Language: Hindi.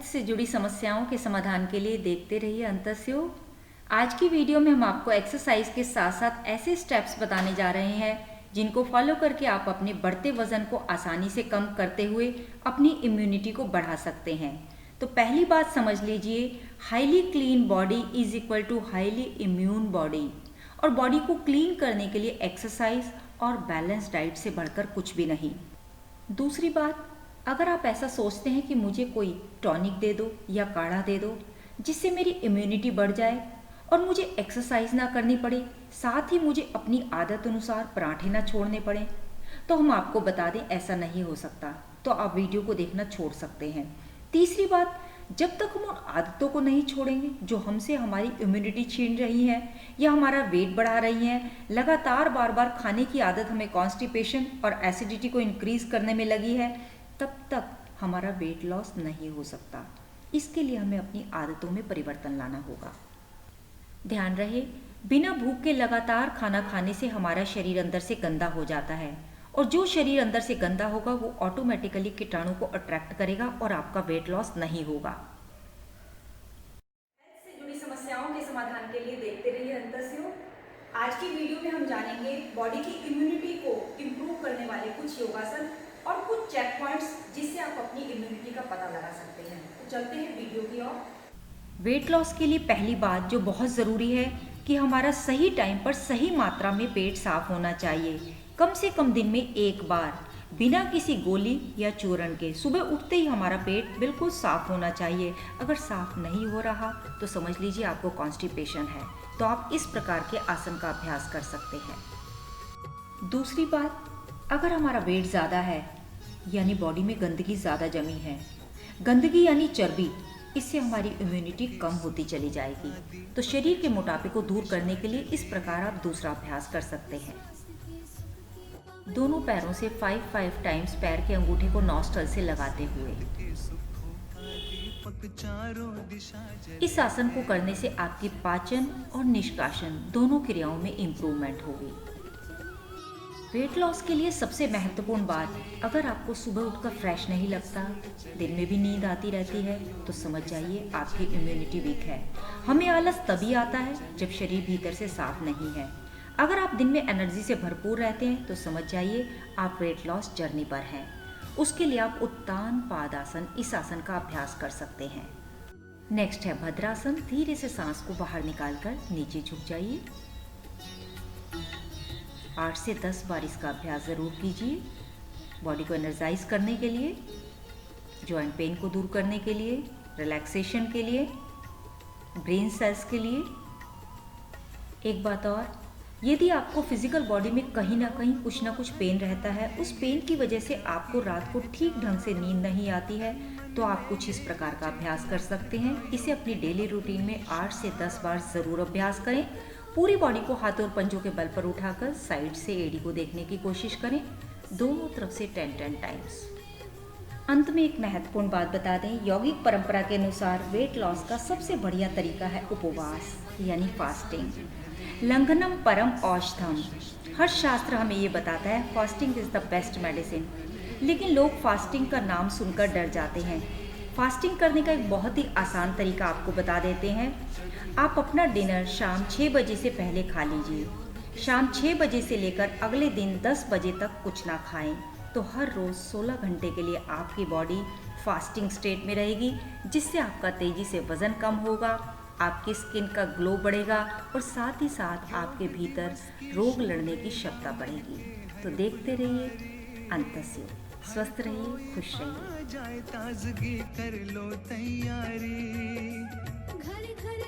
हेल्थ से जुड़ी समस्याओं के समाधान के लिए देखते रहिए अंतस्योग। आज की वीडियो में हम आपको एक्सरसाइज के साथ साथ ऐसे स्टेप्स बताने जा रहे हैं जिनको फॉलो करके आप अपने बढ़ते वजन को आसानी से कम करते हुए अपनी इम्यूनिटी को बढ़ा सकते हैं। तो पहली बात समझ लीजिए, highly clean body is equal to highly immune body. और बॉडी को क्लीन करने के लिए एक्सरसाइज और बैलेंस डाइट से बढ़कर कुछ भी नहीं। दूसरी बात, अगर आप ऐसा सोचते हैं कि मुझे कोई टॉनिक दे दो या काढ़ा दे दो जिससे मेरी इम्यूनिटी बढ़ जाए और मुझे एक्सरसाइज ना करनी पड़े, साथ ही मुझे अपनी आदत अनुसार पराठे ना छोड़ने पड़े, तो हम आपको बता दें ऐसा नहीं हो सकता। तो आप वीडियो को देखना छोड़ सकते हैं। तीसरी बात, जब तक हम उन आदतों को नहीं छोड़ेंगे जो हमसे हमारी इम्यूनिटी छीन रही हैं या हमारा वेट बढ़ा रही हैं, लगातार बार बार खाने की आदत हमें कॉन्स्टिपेशन और एसिडिटी को इंक्रीज करने में लगी है, तब तक हमारा वेट लॉस नहीं हो सकता। इसके लिए हमें अपनी आदतों में परिवर्तन लाना होगा। ध्यान रहे, बिना भूख के लगातार खाना खाने से हमारा शरीर अंदर से गंदा हो जाता है और जो शरीर अंदर से गंदा होगा वो ऑटोमेटिकली कीटाणु को अट्रैक्ट करेगा और आपका वेट लॉस नहीं होगा। हेल्थ से जुड़ी समस्याओं के समाधान के लिए देखते रहिए अंतस्योग। आज की वीडियो में हम जानेंगे बॉडी की इम्यूनिटी को इम्प्रूव करने वाले कुछ योगासन और कुछ चेक पॉइंट्स जिससे आप अपनी इम्यूनिटी का पता लगा सकते हैं। तो चलते हैं वीडियो की ओर। वेट लॉस के लिए पहली बात जो बहुत ज़रूरी है कि हमारा सही टाइम पर सही मात्रा में पेट साफ होना चाहिए। कम से कम दिन में एक बार, बिना किसी गोली या चूर्ण के। सुबह उठते ही हमारा पेट बिल्कुल साफ होना चाहिए। अगर साफ नहीं हो रहा तो समझ लीजिए आपको कॉन्स्टिपेशन है। तो आप इस प्रकार के आसन का अभ्यास कर सकते हैं। दूसरी बात, अगर हमारा वेट ज़्यादा है यानी बॉडी में गंदगी ज़्यादा जमी है, गंदगी यानी चर्बी, इससे हमारी इम्यूनिटी कम होती चली जाएगी। तो शरीर के मोटापे को दूर करने के लिए इस प्रकार आप दूसरा अभ्यास कर सकते हैं। दोनों पैरों से 5 टाइम्स पैर के अंगूठे को नॉस्ट्रल से लगाते हुए। इस आसन को करने से आपकी पाचन और निष्कासन दोनों क्रियाओं में इम्प्रूवमेंट होगी। वेट लॉस के लिए सबसे महत्वपूर्ण बात, अगर आपको सुबह उठकर फ्रेश नहीं लगता, दिन में भी नींद आती रहती है, तो समझ जाइए आपकी इम्यूनिटी वीक है। हमें आलस तभी आता है जब शरीर भीतर से साफ नहीं है। अगर आप दिन में एनर्जी से भरपूर रहते हैं तो समझ जाइए आप वेट लॉस जर्नी पर हैं। उसके लिए आप उत्तान पादासन, इस आसन का अभ्यास कर सकते हैं। नेक्स्ट है भद्रासन। धीरे से सांस को बाहर निकालकर नीचे झुक जाइए। 8 से 10 बार इसका अभ्यास ज़रूर कीजिए। बॉडी को एनर्जाइज करने के लिए, जॉइंट पेन को दूर करने के लिए, रिलैक्सेशन के लिए, ब्रेन सेल्स के लिए। एक बात और, यदि आपको फिजिकल बॉडी में कहीं ना कहीं कुछ ना कुछ पेन रहता है, उस पेन की वजह से आपको रात को ठीक ढंग से नींद नहीं आती है, तो आप कुछ इस प्रकार का अभ्यास कर सकते हैं। इसे अपनी डेली रूटीन में 8 से 10 बार ज़रूर अभ्यास करें। पूरी बॉडी को हाथों और पंजों के बल पर उठाकर साइड से एड़ी को देखने की कोशिश करें, दोनों तरफ से 10 टाइम्स। अंत में एक महत्वपूर्ण बात बता दें, यौगिक परंपरा के अनुसार वेट लॉस का सबसे बढ़िया तरीका है उपवास यानी फास्टिंग। लंघनम परम औषधम। हर शास्त्र हमें ये बताता है fasting is the best medicine, लेकिन लोग फास्टिंग का नाम सुनकर डर जाते हैं। फास्टिंग करने का एक बहुत ही आसान तरीका आपको बता देते हैं। आप अपना डिनर शाम 6 बजे से पहले खा लीजिए। शाम 6 बजे से लेकर अगले दिन 10 बजे तक कुछ ना खाएं। तो हर रोज़ 16 घंटे के लिए आपकी बॉडी फास्टिंग स्टेट में रहेगी, जिससे आपका तेज़ी से वज़न कम होगा, आपकी स्किन का ग्लो बढ़ेगा और साथ ही साथ आपके भीतर रोग लड़ने की क्षमता बढ़ेगी। तो देखते रहिए अंतस्योग। स्वस्थ रहिए, खुश रहिए। ताजगी कर लो तैयारी। घर घर